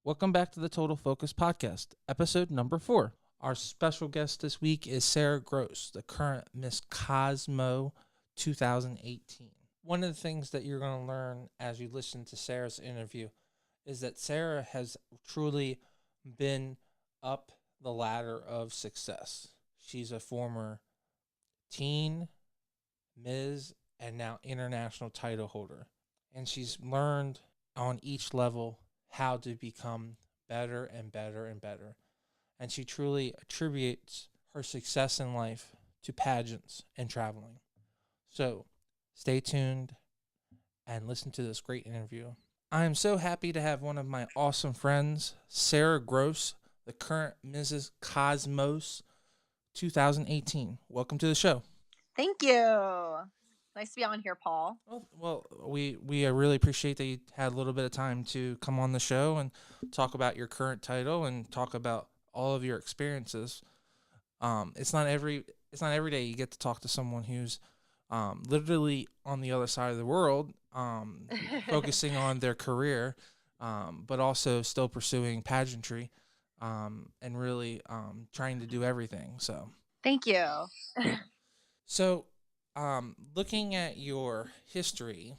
Welcome back to the Total Focus Podcast, episode number 4. Our special guest this week is Sarah Gross, the current Miss Cosmo 2018. One of the things that you're going to learn as you listen to Sarah's interview is that Sarah has truly been up the ladder of success. She's a former teen, Ms., and now international title holder. And she's learned on each level how to become better and better and better. And she truly attributes her success in life to pageants and traveling. So stay tuned and listen to this great interview. I am so happy to have one of my awesome friends, Sarah Gross, the current Mrs. Cosmos 2018. Welcome to the show. Thank you. Nice to be on here, Paul. Well, we really appreciate that you had a little bit of time to come on the show and talk about your current title and talk about all of your experiences. It's not every day you get to talk to someone who's literally on the other side of the world, focusing on their career, but also still pursuing pageantry, and really trying to do everything. So Thank you. So, looking at your history,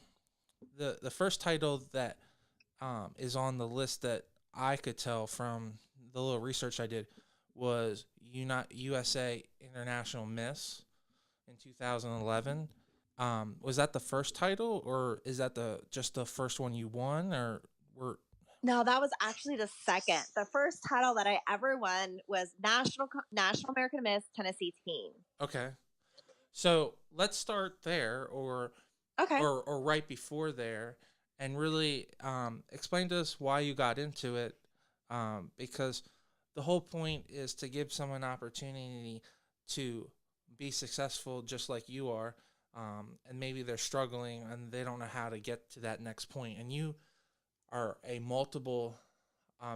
the first title that is on the list that I could tell from the little research I did was USA International Miss in 2011. Was that the first title, or is that just the first one you won, or were? No, that was actually the second. The first title that I ever won was National American Miss Tennessee Teen. Okay. So let's start there, or right before there, and really explain to us why you got into it, because the whole point is to give someone an opportunity to be successful just like you are, and maybe they're struggling and they don't know how to get to that next point. And you are a multiple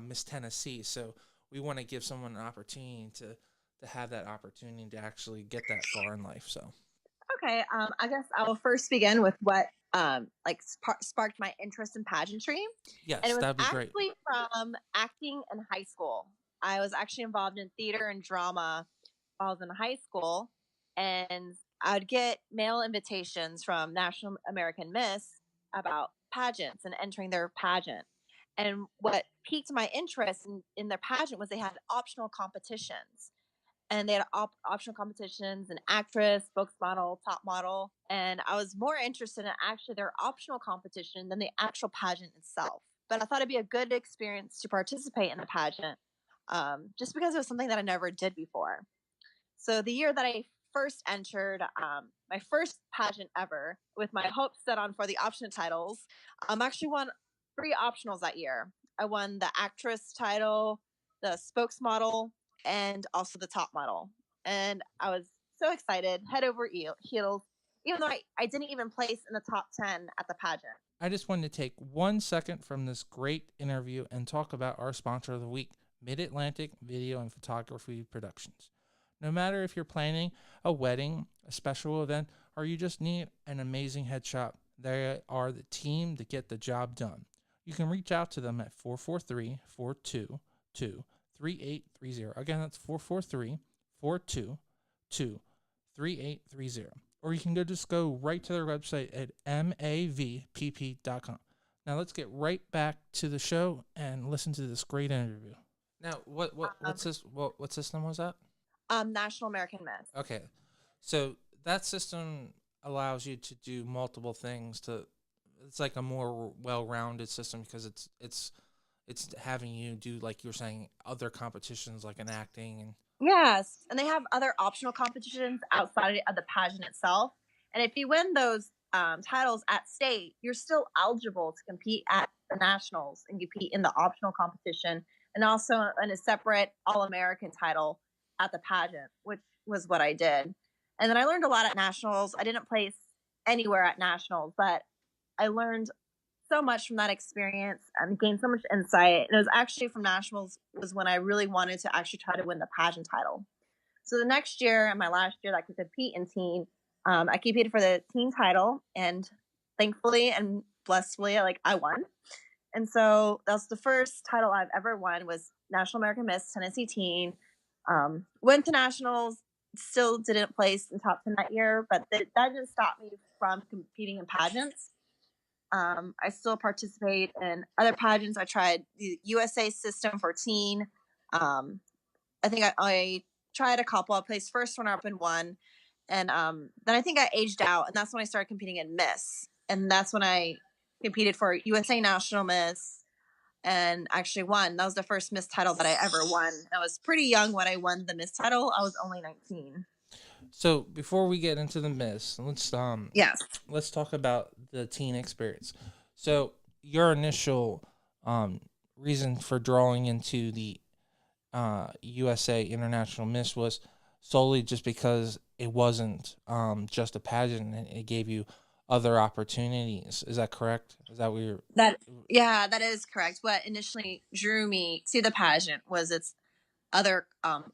Miss Tennessee, so we want to give someone an opportunity to have that opportunity to actually get that far in life. So okay, I guess I will first begin with what sparked my interest in pageantry. Yes, and it was that'd be actually great. from acting in high school. I was actually involved in theater and drama while I was in high school, and I'd get mail invitations from National American Miss about pageants and entering their pageant. And what piqued my interest in their pageant was they had optional competitions. And they had optional competitions in actress, spokesmodel, top model. And I was more interested in actually their optional competition than the actual pageant itself. But I thought it'd be a good experience to participate in the pageant, just because it was something that I never did before. So the year that I first entered, my first pageant ever, with my hopes set on for the option titles, actually won 3 optionals that year. I won the actress title, the spokesmodel, and also the top model. And I was so excited, head over heels, even though I didn't even place in the top 10 at the pageant. I just wanted to take 1 second from this great interview and talk about our sponsor of the week, Mid-Atlantic Video and Photography Productions. No matter if you're planning a wedding, a special event, or you just need an amazing headshot, they are the team to get the job done. You can reach out to them at 443-422-3830. Again, that's 443-422-3830. Or you can go right to their website at mavpp.com. Now let's get right back to the show and listen to this great interview. Now, what system was that? National American Miss. Okay, so that system allows you to do multiple things. It's like a more well-rounded system because it's having you do, like you were saying, other competitions like in acting and. Yes, and they have other optional competitions outside of the pageant itself. And if you win those titles at state, you're still eligible to compete at the nationals and compete in the optional competition, and also in a separate All-American title at the pageant, which was what I did. And then I learned a lot at nationals. I didn't place anywhere at nationals, but I learned so much from that experience and gained so much insight. And it was actually from nationals was when I really wanted to actually try to win the pageant title. So the next year, and my last year that I could compete in teen, I competed for the teen title, and thankfully and blessedly, I won. And so that's the first title I've ever won was National American Miss Tennessee Teen. Went to nationals, still didn't place in top 10 that year, but that didn't stop me from competing in pageants. I still participate in other pageants. I tried the USA system for teen. I think I tried a couple. I placed first runner up in one. And then I think I aged out, and that's when I started competing in Miss. And that's when I competed for USA National Miss and actually won. That was the first Miss title that I ever won. I was pretty young when I won the Miss title. I was only 19. So before we get into the Miss, Yes. let's talk about the teen experience. So your initial reason for drawing into the USA International Miss was solely just because it wasn't just a pageant, and it gave you other opportunities. Is that correct? Is that what you're... Yeah, that is correct. What initially drew me to the pageant was its other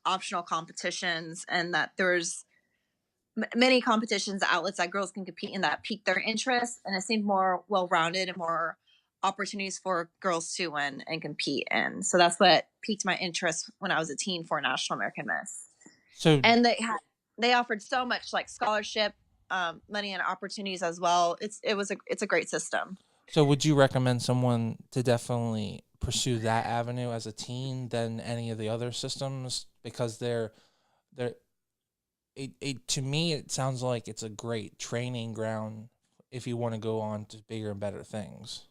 optional competitions, and that there's many competitions, outlets that girls can compete in that pique their interest, and it seemed more well-rounded and more opportunities for girls to win and compete in. So that's what piqued my interest when I was a teen for National American Miss. So, and they offered so much like scholarship, money, and opportunities as well. It's a great system. so would you recommend someone to definitely pursue that avenue as a teen than any of the other systems, because they're to me it sounds like it's a great training ground if you want to go on to bigger and better things?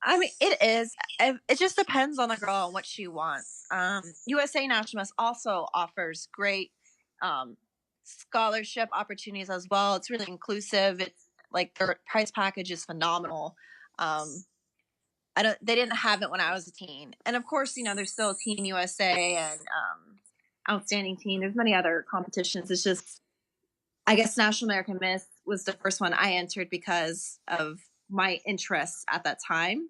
I mean, it is. It just depends on the girl and what she wants. USA National Miss also offers great scholarship opportunities as well. It's really inclusive. It's like their price package is phenomenal. They didn't have it when I was a teen, and of course, there's still Teen USA and Outstanding Teen. There's many other competitions. It's just, I guess National American Miss was the first one I entered because of my interests at that time,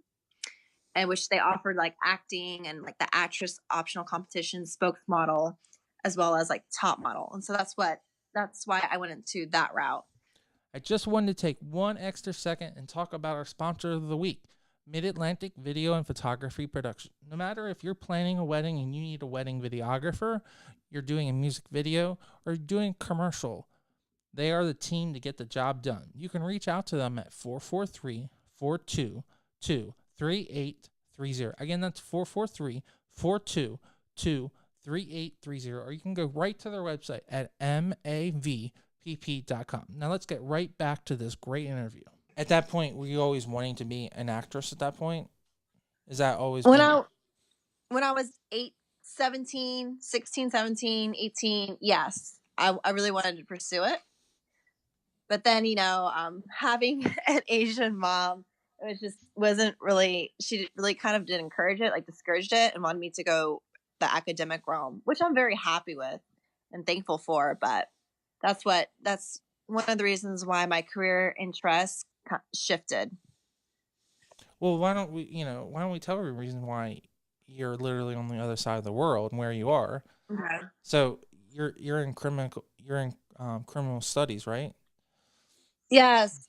in which they offered like acting and like the actress optional competition, spokesmodel, as well as like top model. And so that's why I went into that route. I just wanted to take one extra second and talk about our sponsor of the week, Mid-Atlantic Video and Photography Production. No matter if you're planning a wedding and you need a wedding videographer, you're doing a music video, or you're doing a commercial, they are the team to get the job done. You can reach out to them at 443-422-3830. Again, that's 443-422-3830. Or you can go right to their website at mavpp.com. Now let's get right back to this great interview. At that point, were you always wanting to be an actress at that point? Is that always... When I was 17, 18, yes, I really wanted to pursue it. But then, having an Asian mom, she really kind of did encourage it, like discouraged it, and wanted me to go the academic realm, which I'm very happy with and thankful for. But that's one of the reasons why my career interests shifted. Well, why don't we tell the reason why you're literally on the other side of the world and where you are? Okay. So you're in criminal studies, right? Yes.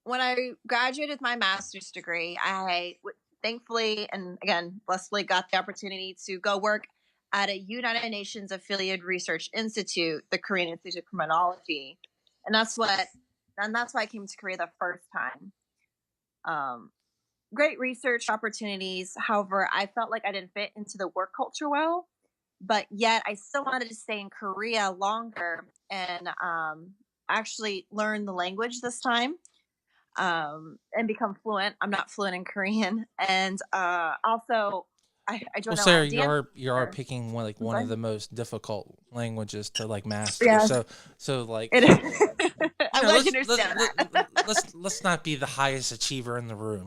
When I graduated with my master's degree, I thankfully and again blessedly got the opportunity to go work at a United Nations affiliated research institute, the Korean Institute of Criminology, and that's why I came to Korea the first time. Great research opportunities. However, I felt like I didn't fit into the work culture well, but yet I still wanted to stay in Korea longer and actually learn the language this time and become fluent. I'm not fluent in Korean. And also, I joined Well, Sarah, you are picking one of the most difficult languages to master. Yes. So like it is. I'm glad you understand that. Let's not be the highest achiever in the room,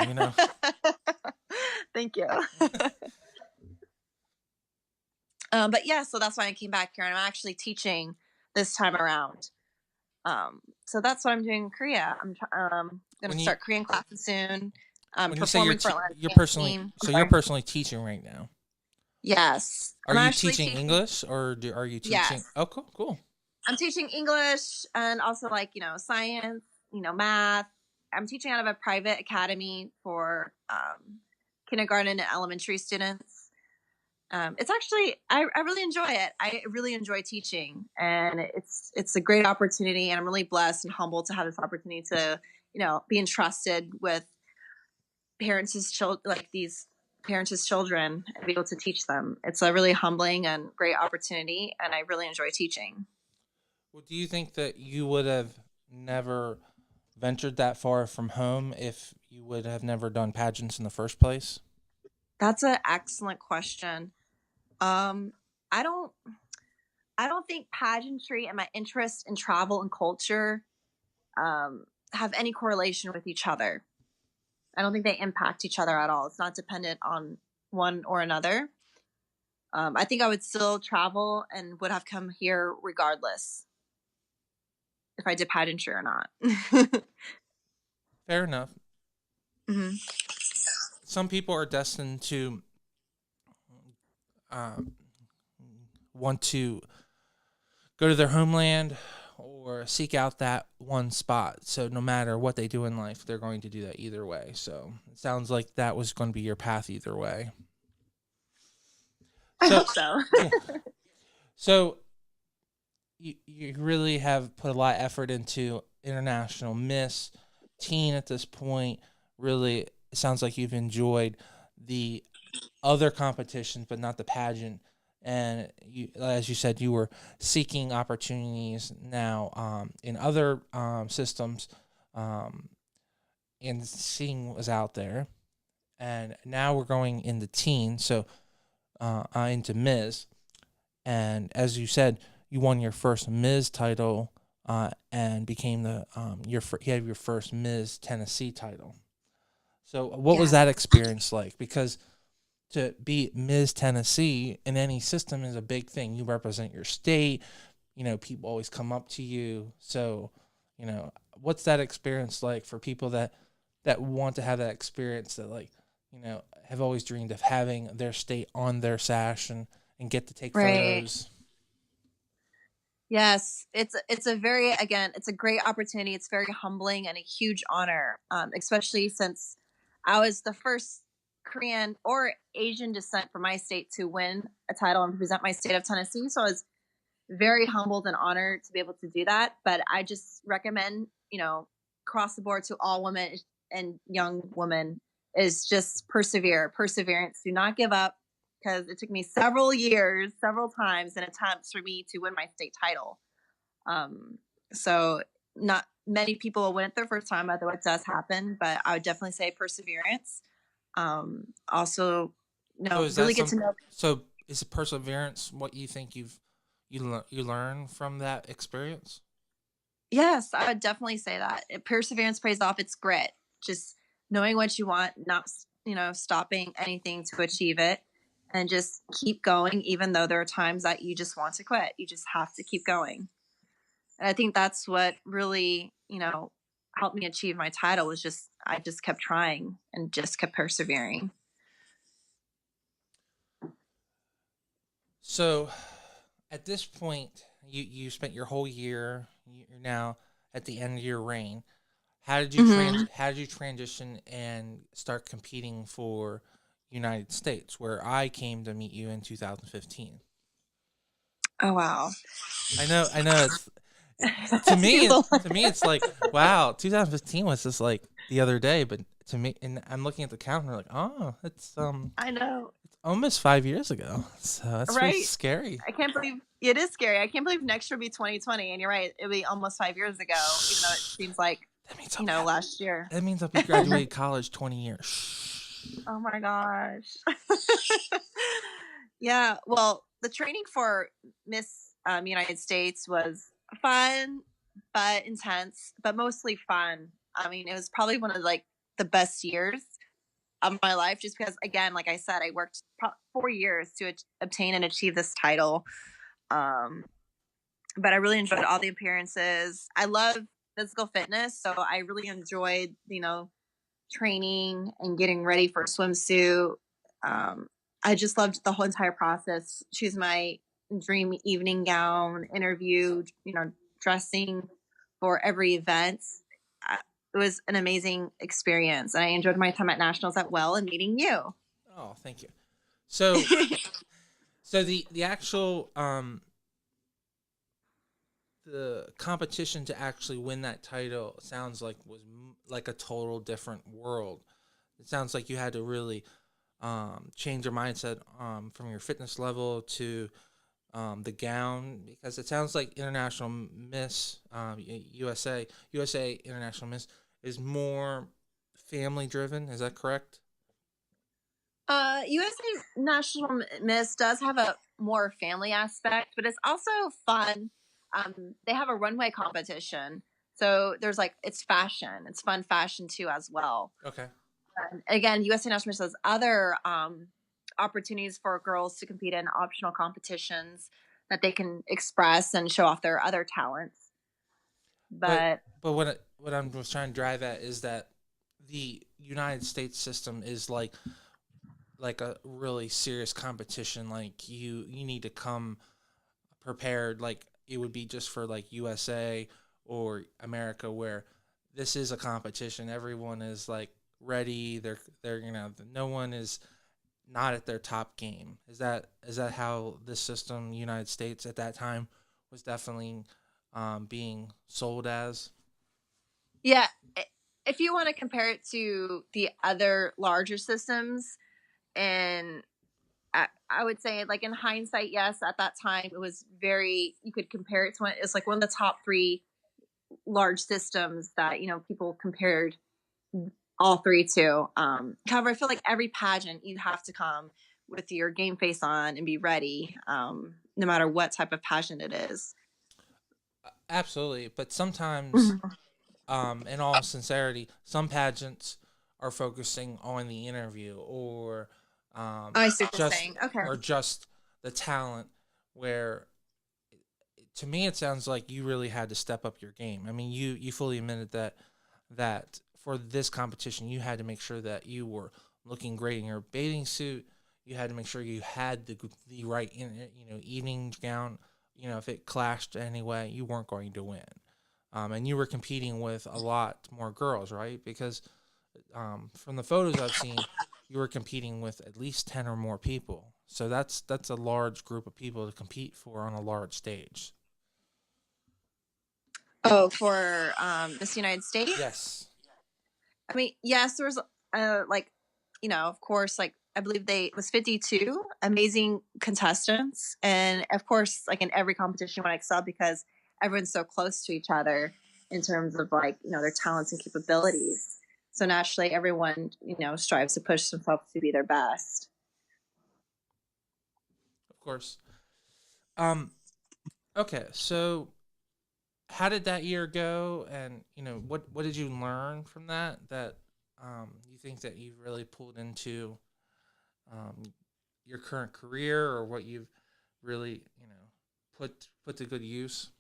Thank you. But yeah, so that's why I came back here, and I'm actually teaching this time around. So that's what I'm doing in Korea. I'm going to start Korean classes soon. When you say you're personally teaching right now. Yes. Are you teaching English, or are you teaching? Yes. Oh, cool. I'm teaching English and also science, math, I'm teaching out of a private academy for kindergarten and elementary students. It's actually I really enjoy it. I really enjoy teaching, and it's a great opportunity. And I'm really blessed and humbled to have this opportunity to be entrusted with parents' children, like these parents' children, and be able to teach them. It's a really humbling and great opportunity, and I really enjoy teaching. Well, do you think that you would have never ventured that far from home if you would have never done pageants in the first place? That's an excellent question. Um, I don't I don't think pageantry and my interest in travel and culture um, have any correlation with each other. I don't think they impact each other at all. It's not dependent on one or another. I think I would still travel and would have come here regardless if I did pageantry or not. Fair enough. hmm Some people are destined to um, want to go to their homeland or seek out that one spot. So no matter what they do in life, they're going to do that either way. So it sounds like that was going to be your path either way. I So hope so. yeah. So you really have put a lot of effort into international Miss Teen at this point. Really, it sounds like you've enjoyed the other competitions, but not the pageant. And you, as you said, you were seeking opportunities now in other systems, um, and seeing what was out there. And now we're going into teen, so into Ms. And as you said, you won your first Ms. title and became you have your first Ms. Tennessee title. So what was Yes. that experience like? Because to be Ms. Tennessee in any system is a big thing. You represent your state. You know, people always come up to you. So, what's that experience like for people that want to have that experience that have always dreamed of having their state on their sash and get to take Right. photos? Yes, it's a very again, it's a great opportunity. It's very humbling and a huge honor, especially since I was the first Korean or Asian descent from my state to win a title and represent my state of Tennessee. So I was very humbled and honored to be able to do that. But I just recommend, across the board to all women and young women is just perseverance. Do not give up because it took me several years, several times, and attempts for me to win my state title. Um, so not many people will win it their first time, although it does happen. But I would definitely say perseverance. Also, So is that really get to know. so is perseverance what you think you learn from that experience? Yes, I would definitely say that. Perseverance pays off. It's grit. Just knowing what you want, not stopping anything to achieve it, and just keep going, even though there are times that you just want to quit. You just have to keep going. And I think that's what really helped me achieve my title. Was just I just kept trying and just kept persevering. So at this point, you spent your whole year. You're now at the end of your reign. hmm How did you transition and start competing for United States, where I came to meet you in 2015? Oh wow! I know. It's Seems a lot. to me, it's like wow, 2015 was just like the other day, but to me, and I'm looking at the calendar like, oh, I know, it's almost 5 years ago. So that's pretty right? scary. I can't believe it is scary. I can't believe next year will be 2020, and you're right. It'll be almost 5 years ago, even though it seems like That means I'll be last year. that means I'll be graduated college 20 years. Oh my gosh. Yeah. Well, the training for Miss United States was fun, but intense, but mostly fun. I mean, it was probably one of the best years of my life, just because, again, like I said, I worked 4 years to obtain and achieve this title. Um, but I really enjoyed all the appearances. I love physical fitness, so I really enjoyed, training and getting ready for a swimsuit. Um, I just loved the whole entire process. Choose my dream evening gown, interview, dressing for every event. it was an amazing experience. And I enjoyed my time at nationals at well and meeting you. Oh, thank you. So, so the actual the competition to actually win that title sounds like was like a total different world. It sounds like you had to really change your mindset from your fitness level to the gown, because it sounds like International Miss USA International Miss is more family driven. Is that correct? USA National Miss does have a more family aspect, but it's also fun. They have a runway competition, so there's like it's fashion. It's fun fashion too as well. Okay. Again, USA National Miss has other opportunities for girls to compete in optional competitions that they can express and show off their other talents. But But what I'm just trying to drive at is that the United States system is like a really serious competition. Like you need to come prepared. Like it would be just for like USA or America, where this is a competition. Everyone is like ready. They're no one is not at their top game. Is that how this system, United States at that time, was definitely being sold as? yeah, if you want to compare it to the other larger systems, and I would say, like in hindsight, yes, at that time it was very. You could compare it to one. It's like one of the top three large systems that people compared all three to. However, I feel like every pageant you have to come with your game face on and be ready, no matter what type of pageant it is. Absolutely, but sometimes, Mhm. in all sincerity, some pageants are focusing on the interview or I see what you're just saying. Okay. just the talent. Where to me it sounds like you really had to step up your game. I mean, you fully admitted that for this competition you had to make sure that you were looking great in your bathing suit. You had to make sure you had the right evening gown. If it clashed anyway, you weren't going to win. And you were competing with a lot more girls, right? Because from the photos I've seen, you were competing with at least 10 or more people. So that's a large group of people to compete for on a large stage. Oh, for Miss United States. Yes. I mean, yes, there was like, of course, like I believe they it was 52 amazing contestants, and of course, like in every competition, you want to excel because everyone's so close to each other in terms of like their talents and capabilities. So naturally, everyone strives to push themselves to be their best. Of course. Um okay, so how did that year go, and what did you learn from that you think that you've really pulled into um, your current career, or what you've really put to good use?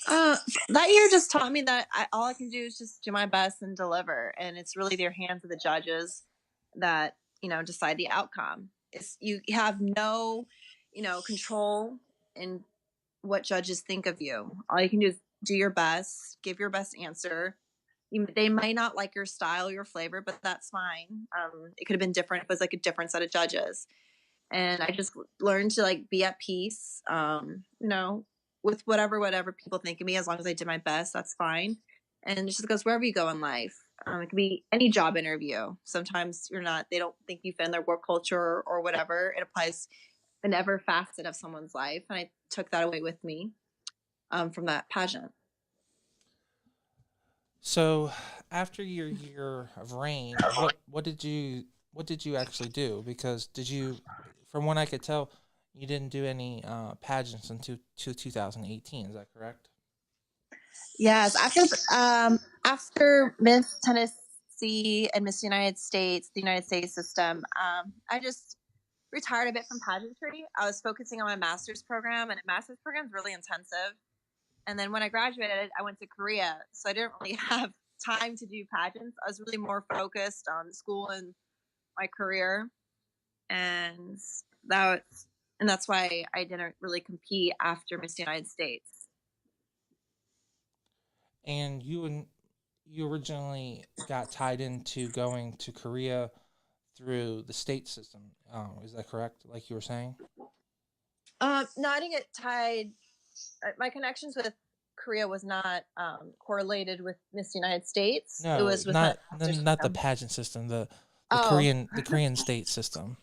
Uh, that year just taught me that all I can do is just do my best and deliver, and it's really their hands of the judges that decide the outcome. It's you have no, control in what judges think of you. All you can do is do your best, give your best answer. They might not like your style, your flavor, but that's fine. It could have been different if it was like a different set of judges, and I just learned to like be at peace. With whatever people think of me, as long as I did my best, that's fine. And it just goes wherever you go in life. It can be any job interview. Sometimes they don't think you fit in their work culture or whatever. It applies in every facet of someone's life, and I took that away with me from that pageant. So after your year of reign, what did you actually do? Because from what I could tell, you didn't do any pageants until 2018. Is that correct? Yes, after Miss Tennessee and Miss United States, the United States system, I just retired a bit from pageantry. I was focusing on my master's program, and a master's program is really intensive. And then when I graduated, I went to Korea, so I didn't really have time to do pageants. I was really more focused on school and my career, and that and that's why I didn't really compete after Miss United States. And you originally got tied into going to Korea through the state system. Is that correct? Like you were saying? No, I didn't get tied. My connections with Korea was not correlated with Miss United States. It No, was with a not the pageant system. oh, The Korean state system.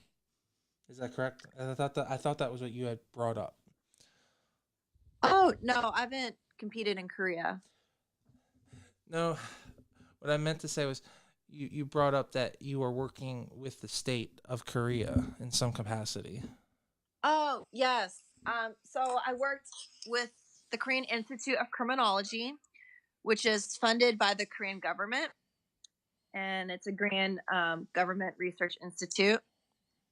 Is that correct? I thought that was what you had brought up. oh no, I haven't competed in Korea. No, what I meant to say was you brought up that you were working with the state of Korea in some capacity. Oh yes. So I worked with the Korean Institute of Criminology, which is funded by the Korean government, and it's a Korean government research institute.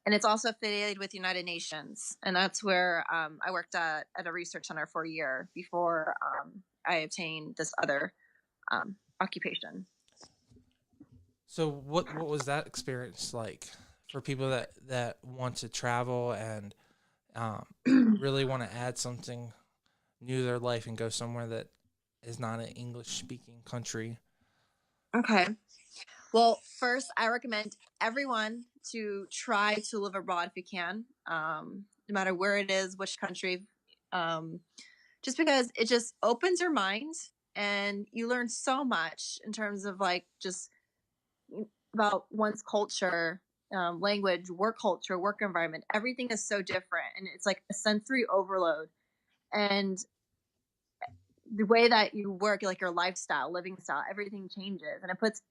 And it's also affiliated with the United Nations, and that's where I worked at a research center for a year before I obtained this other occupation. So what was that experience like for people that want to travel and um, really want to add something new to their life and go somewhere that is not an English speaking country? Okay. Well, first, I recommend everyone to try to live abroad if you can, no matter where it is, which country, um, just because it just opens your mind and you learn so much in terms of like just about one's culture, language, work culture, work environment. Everything is so different, and it's like a sensory overload. And the way that you work, like your lifestyle, living style, everything changes, and it puts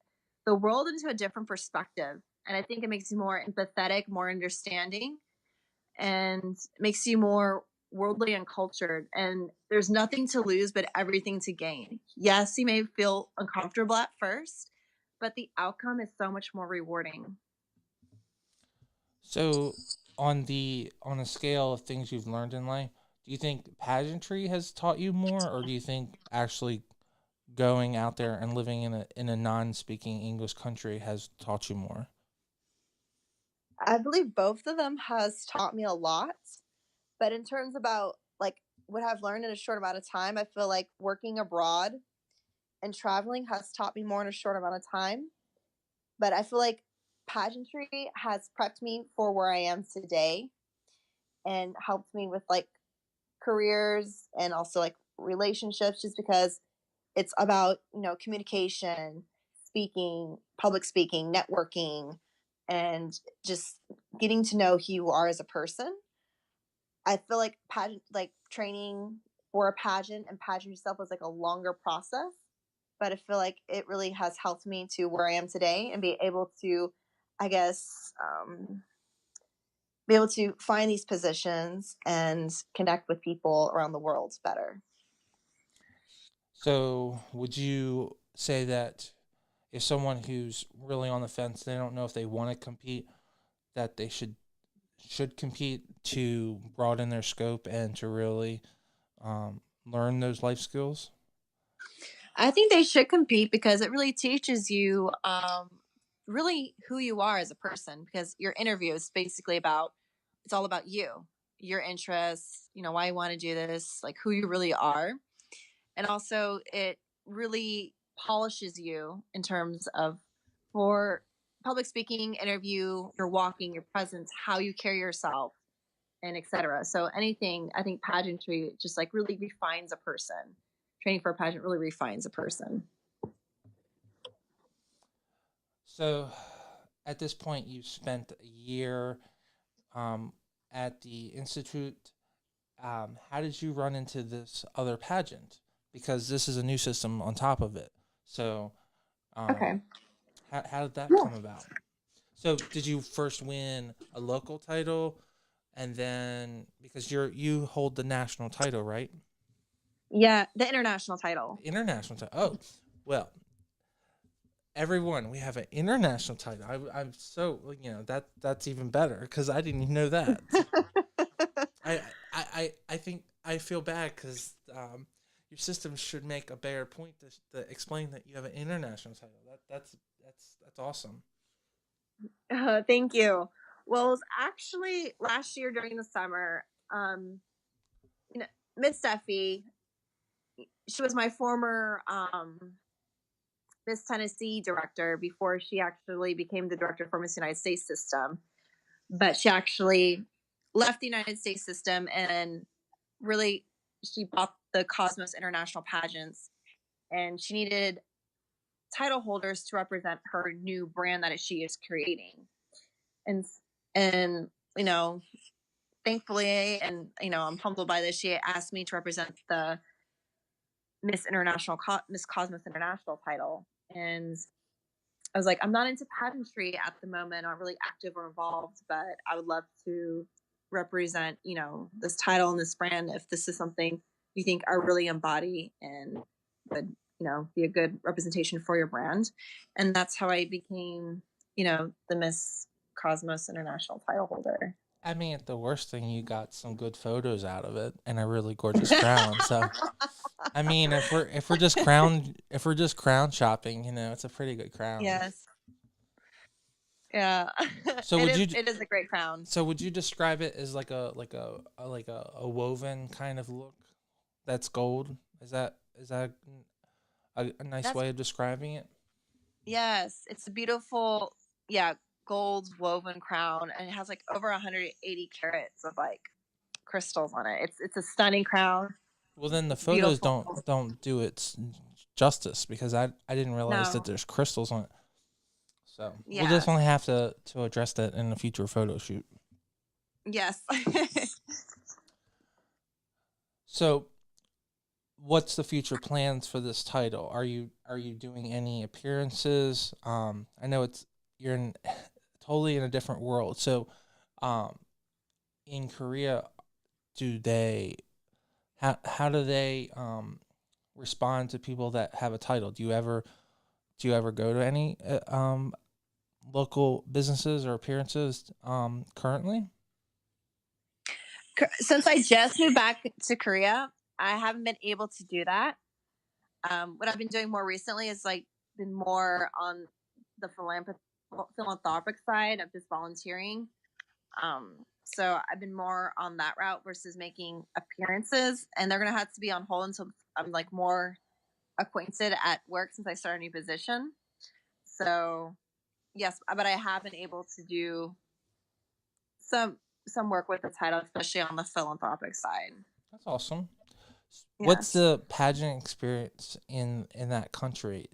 the world into a different perspective. And I think it makes you more empathetic, more understanding, and makes you more worldly and cultured. And there's nothing to lose, but everything to gain. Yes, you may feel uncomfortable at first, but the outcome is so much more rewarding. So on a scale of things you've learned in life, do you think pageantry has taught you more, or do you think actually going out there and living in a non speaking English country has taught you more? I believe both of them has taught me a lot. But in terms about like what I've learned in a short amount of time, I feel like working abroad and traveling has taught me more in a short amount of time. But I feel like pageantry has prepped me for where I am today and helped me with like careers and also like relationships just because it's about, communication, speaking, public speaking, networking, and just getting to know who you are as a person. I feel like pageant, like training for a pageant and pageant yourself was like a longer process, but I feel like it really has helped me to where I am today and be able to, I guess, be able to find these positions and connect with people around the world better. So would you say that if someone who's really on the fence, they don't know if they want to compete, that they should compete to broaden their scope and to really learn those life skills? I think they should compete because it really teaches you really who you are as a person because your interview is basically about it's all about you, your interests, why you want to do this, like who you really are. And also it really polishes you in terms of for public speaking, interview, your walking, your presence, how you carry yourself and etc. So anything, I think pageantry just like really refines a person. Training for a pageant really refines a person. So at this point, you've spent a year um, at the institute. How did you run into this other pageant? Because this is a new system on top of it. So, Okay. how did that come about? So, did you first win a local title, and then because you hold the national title, right? Yeah, the international title. International title. Oh, well, everyone, we have an international title. I'm so that's even better because I didn't even know that. I I think I feel bad because your system should make a better point to explain that you have an international title. That's awesome. Thank you. Well, it was actually last year during the summer. Um, you know, Miss Steffi, she was my former Miss Tennessee director before she actually became the director for Miss United States system. But she actually left the United States system and really she bought the Cosmos International pageants, and she needed title holders to represent her new brand that she is creating. And and you know, thankfully, and I'm humbled by this. She asked me to represent the Miss Cosmos International title, and I was like, I'm not into pageantry at the moment. I'm not really active or involved, but I would love to represent, this title and this brand if this is something you think I really embody and would, be a good representation for your brand. And that's how I became, the Miss Cosmos International title holder. I mean, at the worst thing, you got some good photos out of it and a really gorgeous crown. So, I mean, if we're just crown shopping, it's a pretty good crown. Yes. Yeah. So it is a great crown. So would you describe it as like a woven kind of look that's gold? Is that a nice way of describing it? Yes, it's a beautiful, gold woven crown, and it has like over 180 carats of like crystals on it. It's a stunning crown. Well, then the photos don't do it justice, because I didn't realize that there's crystals on it. So we'll definitely have to address that in a future photo shoot. Yes. So, what's the future plans for this title? Are you doing any appearances? I know you're totally in a different world. So, in Korea, how do they respond to people that have a title? Do you ever go to any local businesses or appearances currently? Since I just moved back to Korea, I haven't been able to do that. What I've been doing more recently is been more on the philanthropic side of just volunteering. So I've been more on that route versus making appearances, and they're gonna have to be on hold until I'm more acquainted at work since I started a new position. So yes, but I have been able to do some work with the title, especially on the philanthropic side. That's awesome. Yes. What's the pageant experience in that country?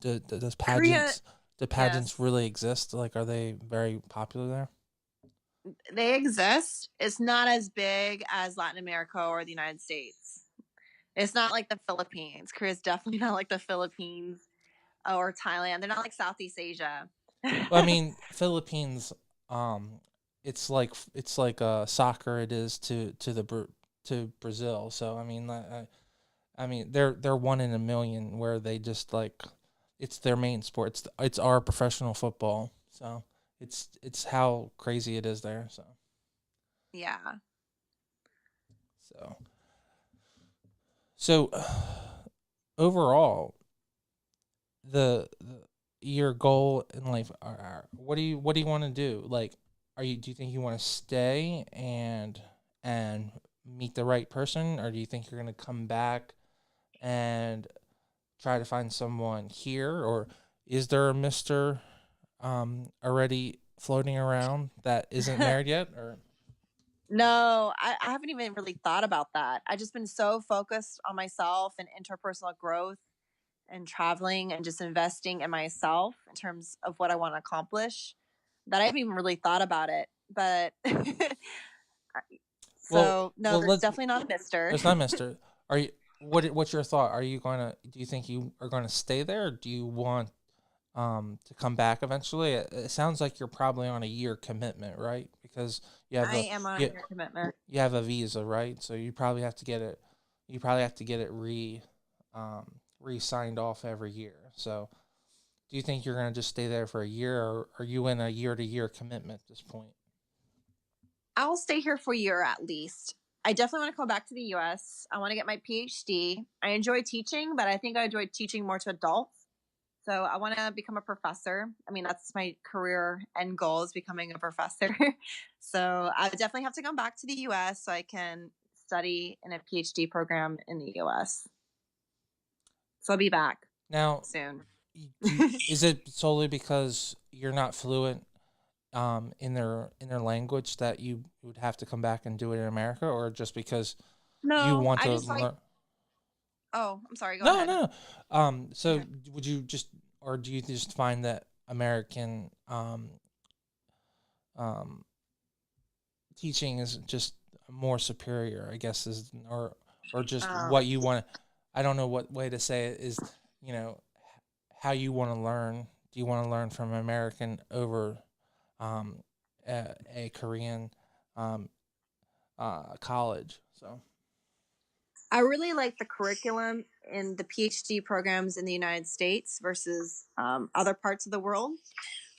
Does pageants really exist? Like, are they very popular there? They exist. It's not as big as Latin America or the United States. It's not like the Philippines. Korea's definitely not like the Philippines or Thailand. They're not like Southeast Asia. Well, I mean, Philippines, it's like soccer it is to Brazil. So I mean they're one in a million, where they just it's their main sport. It's our professional football. So it's how crazy it is there. So yeah. So overall, your goal in life, what do you want to do? Like, do you think you want to stay and meet the right person, or do you think you're going to come back and try to find someone here, or is there a Mr. Already floating around that isn't married yet? Or no, I haven't even really thought about that. I've just been so focused on myself and interpersonal growth and traveling and just investing in myself in terms of what I want to accomplish that I haven't even really thought about it. But there's definitely not a Mr. There's not Mr. Are you? What's your thought? Do you think you are going to stay there, or do you want to come back eventually? It sounds like you're probably on a year commitment, right? Because I am on a year commitment. You have a visa, right? So you probably have to get it. You probably have to get it re-signed off every year. So, do you think you're going to just stay there for a year, or are you in a year-to-year commitment at this point? I'll stay here for a year at least. I definitely want to come back to the U.S. I want to get my PhD. I enjoy teaching, but I think I enjoy teaching more to adults. So I want to become a professor. I mean, that's my career end goal, is becoming a professor. So I would definitely have to come back to the U.S. so I can study in a PhD program in the U.S. So I'll be back now soon. Is it solely because you're not fluent in their language that you would have to come back and do it in America, or just because you No, want I to just like. learn? Oh, I'm sorry. Go No, ahead. no. So Okay. would you just, or do you just find that American um, teaching is just more superior? I guess is, or just what Um, you want. I don't know what way to say it is. You know, how you want to learn. Do you want to learn from American over um, a Korean um, college? So I really like the curriculum in the PhD programs in the United States versus other parts of the world.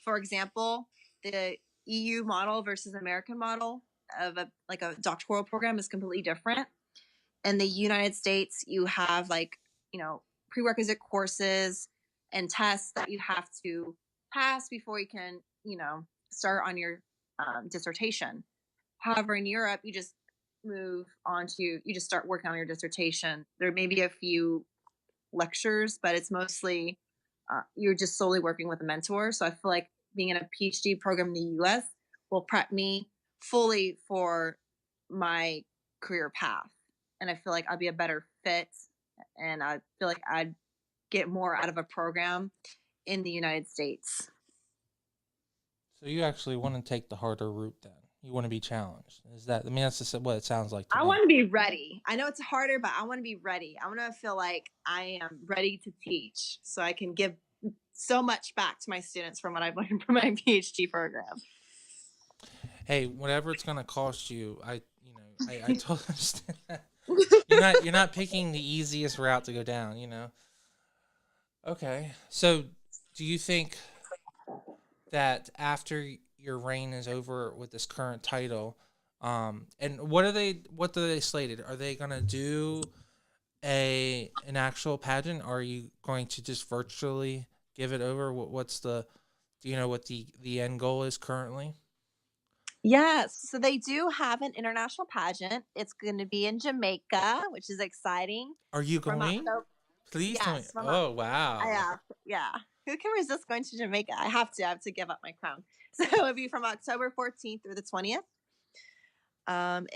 For example, the EU model versus American model of a doctoral program is completely different. In the United States, you have prerequisite courses and tests that you have to pass before you can start on your dissertation. However, in Europe, you just you just start working on your dissertation. There may be a few lectures, but it's mostly you're just solely working with a mentor. So I feel like being in a PhD program in the US will prep me fully for my career path. And I feel like I'll be a better fit, and I feel like I'd get more out of a program in the United States. so you actually want to take the harder route then. You want to be challenged. Is that? I mean, that's just what it sounds like to I me. want to be ready. I know it's harder, but I want to be ready. I want to feel like I am ready to teach so I can give so much back to my students from what I've learned from my PhD program. Hey, whatever it's gonna cost you, I totally understand that. You're not picking the easiest route to go down. Okay, so do you think that after your reign is over with this current title, and what do they slated? Are they gonna do an actual pageant? Or are you going to just virtually give it over? What's the Do you know what the end goal is currently? Yes, so they do have an international pageant. It's going to be in Jamaica, which is exciting. Are you From going? October, Please tell me. yes, from Oh wow. yeah, yeah. Who can resist going to Jamaica? I have to. I have to give up my crown. So it'll be from October 14th through the 20th,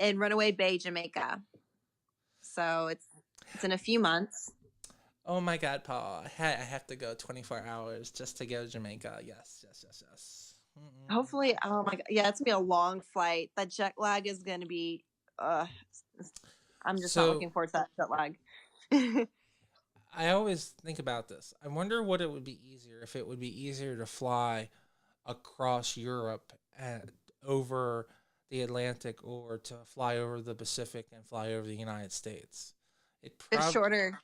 in Runaway Bay, Jamaica. So it's in a few months. Oh my God, Paul! I have to go 24 hours just to go to Jamaica. Yes, yes, yes, yes. Mm-mm. Hopefully, oh my god, yeah, it's gonna be a long flight. That jet lag is gonna be. Uh, I'm just not So looking forward to that jet lag. I always think about this. I wonder what it would be easier, if it would be easier to fly across Europe and over the Atlantic, or to fly over the Pacific and fly over the United States. It it's prob shorter.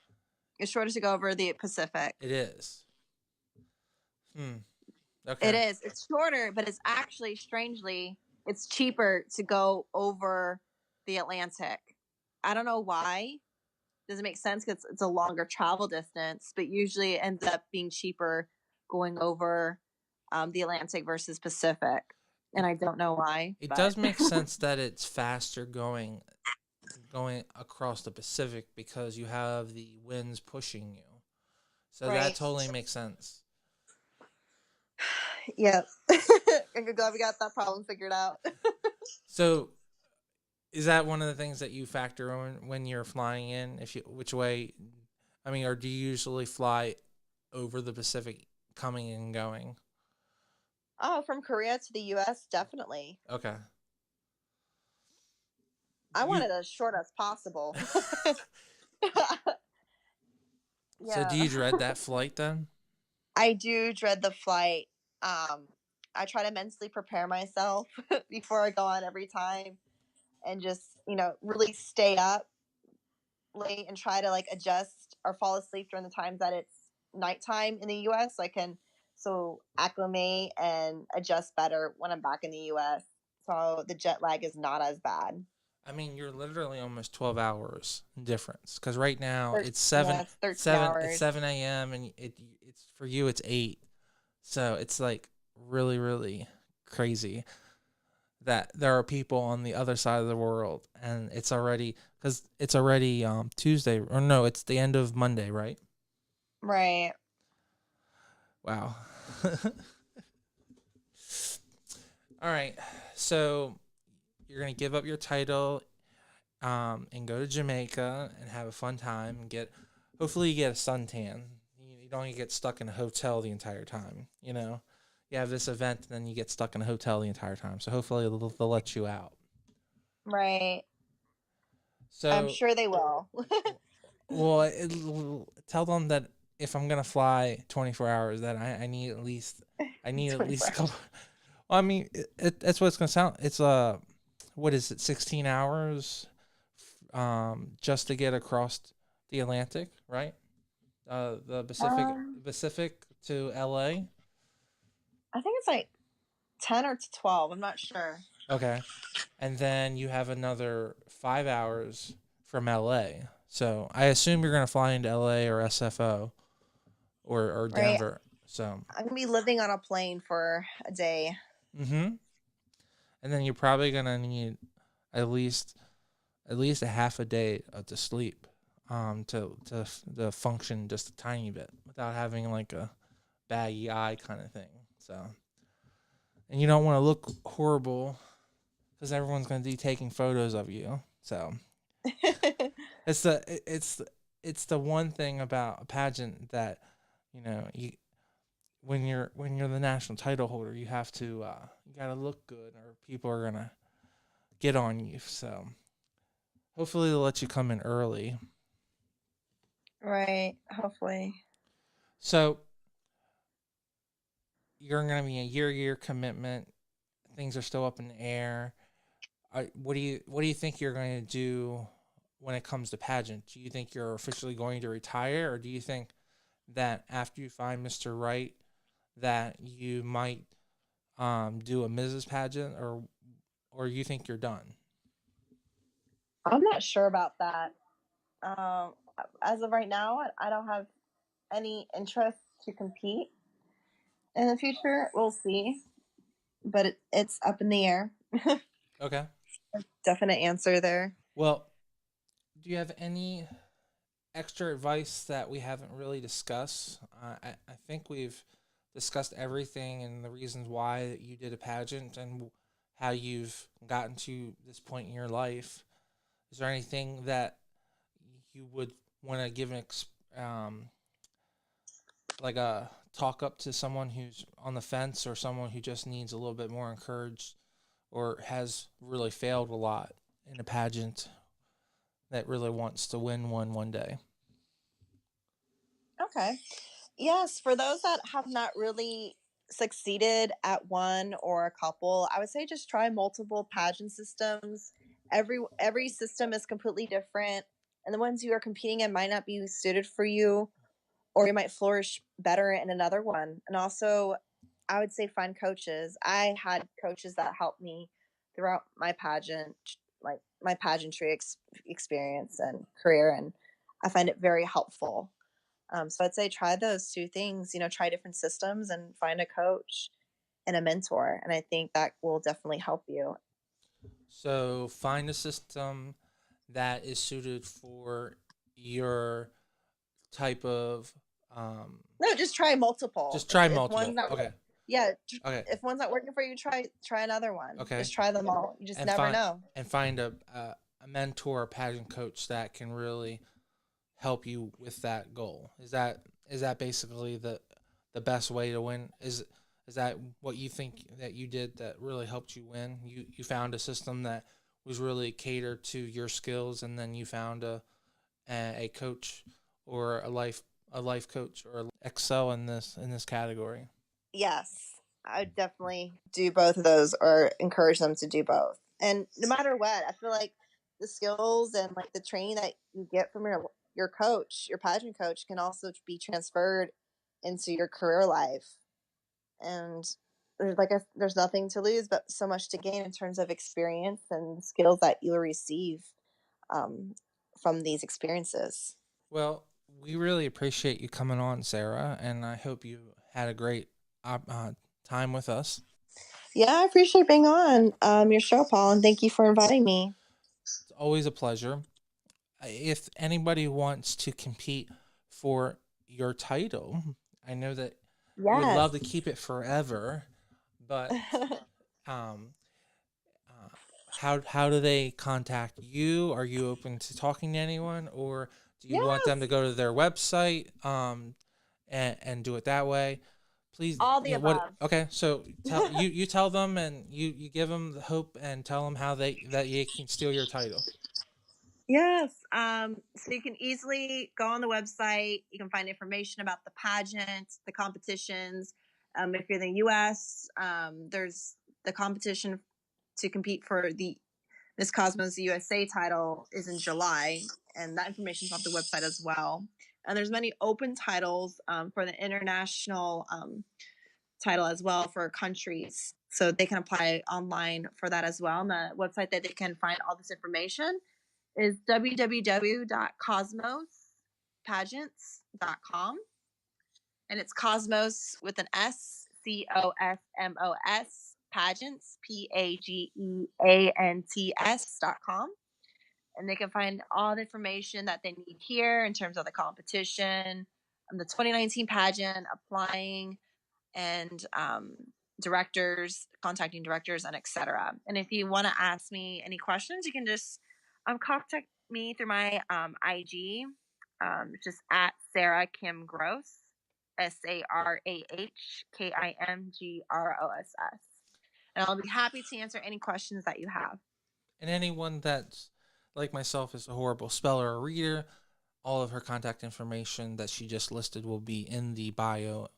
It's shorter to go over the Pacific. it is. Hmm. It Okay. is. It's shorter, but it's actually strangely it's cheaper to go over the Atlantic. I don't know why. Doesn't make sense because it's a longer travel distance, but usually it ends up being cheaper going over the Atlantic versus Pacific. And It I don't know why, it but does make sense that it's faster going across the Pacific because you have the winds pushing you. So that right. totally makes sense. Yeah. I'm glad we got that problem figured out. So is that one of the things that you factor in when you're flying in? If you which way? I mean, or do you usually fly over the Pacific, coming and going? Oh, from Korea to the US, definitely. Okay. I Do want you? it as short as possible. So do Yeah. you dread that flight then? I do dread the flight. I try to mentally prepare myself before I go on every time and just, really stay up late and try to like adjust or fall asleep during the times that it's nighttime in the US so I can acclimate and adjust better when I'm back in the US. So the jet lag is not as bad. I mean, you're literally almost 12 hours difference, because right now it's Yeah, it's 13 it's hours. 7 a.m. and it's for you it's 8. So it's like really really crazy that there are people on the other side of the world, and it's already, because it's already Tuesday, or no, it's the end of Monday, right? Right. Wow. All right. So you're gonna give up your title, and go to Jamaica and have a fun time and get. Hopefully, you get a suntan. You don't get stuck in a hotel the entire time. You know, you have this event and then you get stuck in a hotel the entire time. So hopefully they'll let you out. Right. I'm So, sure they will. well, tell them that if I'm gonna fly 24 hours, that I need at 24 least a hours. couple. Well, I mean, that's what it's gonna sound. It's what is it, 16 hours, just to get across the Atlantic, right? The Um, Pacific to LA. I think it's like 10 or 12. I'm not sure. Okay, and then you have another 5 hours from LA. So I assume you're gonna fly into LA or SFO or Right. Denver. So, I'm going to be living on a plane for a day. mm-hmm. And then you're probably gonna need at least a half a day to sleep, to function just a tiny bit without having like a baggy eye kind of thing. So, and you don't want to look horrible because everyone's going to be taking photos of you. So it's the it's the one thing about a pageant that, you when you're the national title holder, you have to you got to look good or people are gonna get on you. So hopefully they'll let you come in early. Right. Hopefully. So you're going to be a year commitment. Things are still up in the air. What do you think you're going to do when it comes to pageant? Do you think you're officially going to retire, or do you think that after you find Mr. Right that you might do a Mrs. pageant, or you think you're done? I'm not sure about that. Um, as of right now, I don't have any interest to compete in the future. We'll see, but it's up in the air. Okay. Definite answer there. Well, do you have any extra advice that we haven't really discussed? I think we've discussed everything and the reasons why you did a pageant and how you've gotten to this point in your life. Is there anything that you would want to give like a talk up to someone who's on the fence or someone who just needs a little bit more encouraged or has really failed a lot in a pageant that really wants to win one day? Okay. Yes, for those that have not really succeeded at one or a couple, I would say just try multiple pageant systems. Every system is completely different, and the ones you are competing in might not be suited for you, or you might flourish better in another one. And also, I would say find coaches. I had coaches that helped me throughout my pageant, like my pageantry experience and career, and I find it very helpful. So I'd say try those two things. Try different systems and find a coach and a mentor, and I think that will definitely help you. So find a system that is suited for your type of No, just try multiple. just try If one's multiple. not, Okay. yeah, Okay. if one's not working for you, try another one. Okay. Just try them all. You just And never find know. a mentor, a pageant coach that can really help you with that goal. Is that basically the best way to win? Is that what you think that you did that really helped you win? You found a system that was really catered to your skills, and then you found a coach or a life coach or excel in this category. Yes, I would definitely do both of those or encourage them to do both. And no matter what, I feel like the skills and like the training that you get from your coach, your pageant coach, can also be transferred into your career life. And there's nothing to lose, but so much to gain in terms of experience and skills that you'll receive um, from these experiences. Well, we really appreciate you coming on, Sarah, and I hope you had a great time with us. Yeah, I appreciate being on your show, Paul, and thank you for inviting me. It's always a pleasure. If anybody wants to compete for your title, I know that We would Yes. love to keep it forever, but um, how do they contact you? Are you open to talking to anyone, or do you want them to Yes. go to their website and do it that way? Please, All the what? above. Okay, so you tell them, and you give them the hope and tell them how they can steal your title. Yes. So you can easily go on the website. You can find information about the pageant, the competitions. If you're in the U.S., there's the competition to compete for the Miss Cosmos USA title is in July, and that information is on the website as well. And there's many open titles for the international title as well for countries, so they can apply online for that as well. And the website that they can find all this information is www.cosmospageants.com, and it's Cosmos with an S, COSMOS, pageants, PAGEANTS.com. And they can find all the information that they need here in terms of the competition, the 2019 pageant, applying, and directors, contacting directors, and etc. And if you want to ask me any questions, you can just contact me through my IG, just at Sarah Kim Gross, SarahKimGross, and I'll be happy to answer any questions that you have. And anyone that's like myself is a horrible speller or reader, all of her contact information that she just listed will be in the bio,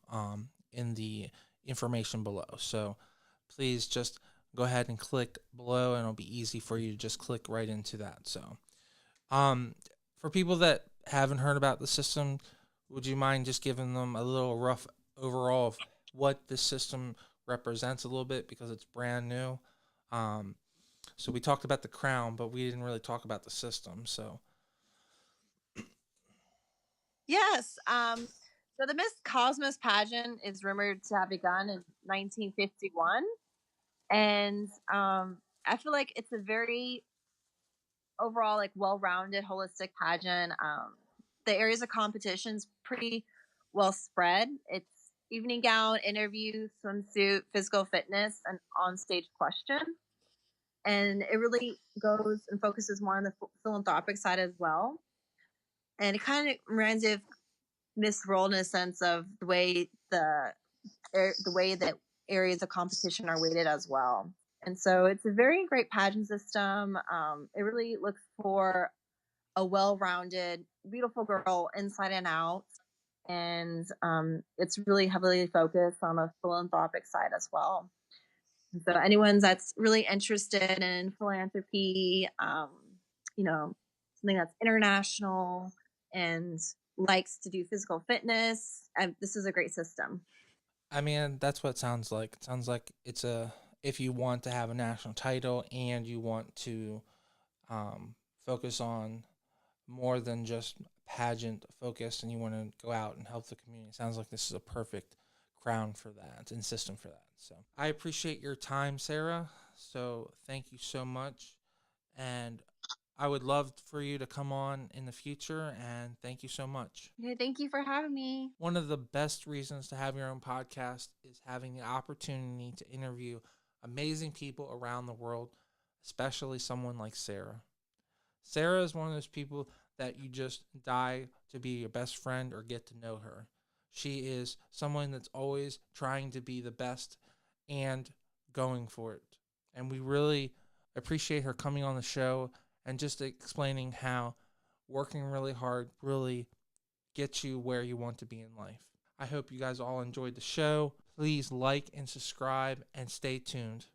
in the information below. So please just go ahead and click below, and it'll be easy for you to just click right into that. So, um, for people that haven't heard about the system, would you mind just giving them a little rough overall of what this system represents a little bit, because it's brand new? Um, so we talked about the crown, but we didn't really talk about the system. So Yes. So the Miss Cosmos pageant is rumored to have begun in 1951, and I feel like it's a very overall like well-rounded, holistic pageant. The areas of competition's pretty well spread. It's evening gown, interview, swimsuit, physical fitness, and on-stage question. And it really goes and focuses more on the philanthropic side as well. And it kind of reminds you of Miss World in a sense of the way that areas of competition are weighted as well. And so it's a very great pageant system. It really looks for a well-rounded, beautiful girl inside and out, and it's really heavily focused on the philanthropic side as well. And so anyone that's really interested in philanthropy, something that's international and likes to do physical fitness, this is a great system. I mean, that's what it sounds like. It sounds like it's a, if you want to have a national title and you want to focus on more than just pageant focus, and you want to go out and help the community. It sounds like this is a perfect crown for that and system for that. So I appreciate your time, Sarah. So thank you so much. And I would love for you to come on in the future, and thank you so much. Okay, thank you for having me. One of the best reasons to have your own podcast is having the opportunity to interview amazing people around the world, especially someone like Sarah. Sarah is one of those people that you just die to be your best friend or get to know her. She is someone that's always trying to be the best and going for it. And we really appreciate her coming on the show and just explaining how working really hard really gets you where you want to be in life. I hope you guys all enjoyed the show. Please like and subscribe and stay tuned.